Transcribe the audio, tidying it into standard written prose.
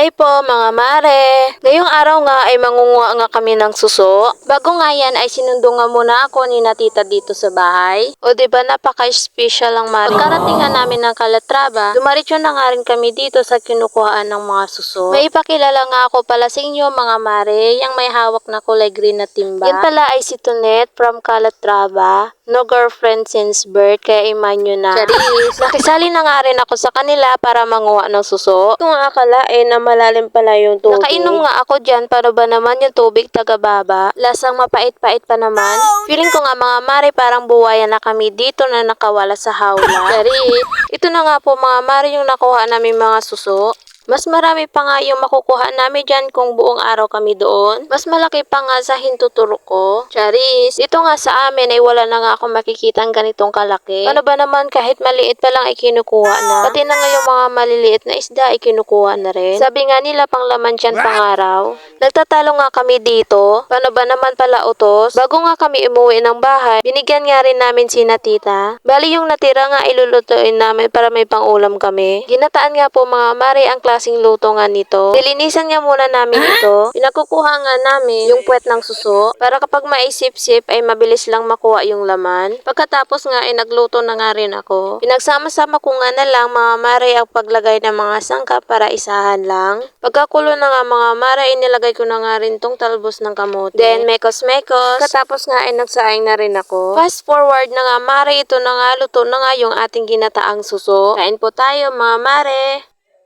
Hi po mga mare! Ngayong araw nga ay mangunguha nga kami ng suso. Bago nga yan ay sinundo nga muna ako ni na tita dito sa bahay. O diba napaka-special lang mare. Pagkarating nga namin ng Calatrava, dumaritso na nga rin kami dito sa kinukuhaan ng mga suso. May ipakilala nga ako pala sa inyo mga mare, yung may hawak na kulay green na timba. Yan pala ay si Tonet from Calatrava. No girlfriend since birth, kaya iman nyo na. Charis! Nakisali na nga rin ako sa kanila para manguha ng suso. Kung akalain na malalim pala yung tubig. Nakainom nga ako dyan, para ba naman yung tubig taga-baba? Lasang mapait-pait pa naman. Feeling ko nga mga mare parang buwayan na kami dito na nakawala sa hawla. Charis! Ito na nga po mga mare yung nakuha namin mga suso. Mas marami pa nga yung makukuha namin dyan kung buong araw kami doon. Mas malaki pa nga sa hintuturo ko. Charis, ito nga sa amin ay wala na nga akong makikitang ganitong kalaki. Ano ba naman kahit maliit pa lang ay kinukuha na. Pati na nga yung mga maliliit na isda ay kinukuha na rin. Sabi nga nila pang laman dyan pang-araw. Nagtatalo nga kami dito. Paano ba naman pala utos? Bago nga kami umuwi ng bahay, binigyan nga rin namin si na tita. Bali yung natira nga ilulutuin namin para may pang-ulam kami. Ginataan nga po mga mare ang klaseng luto nga nito. Nilinisan nga muna namin ito. Pinakukuha nga namin yung puwet ng suso para kapag maisip-sip ay mabilis lang makuha yung laman. Pagkatapos nga ay nagluto na nga rin ako. Pinagsama-sama ko nga na lang mga mare ang paglagay ng mga sangkap para isahan lang. Pagkakulo na nga mga mare, inilagay ko na nga rin tong talbos ng kamote. Then mekos-mekos. Katapos nga ay nagsaing na rin ako. Fast forward na nga mare, ito na nga luto na nga yung ating ginataang suso. Kain po tayo mga mare!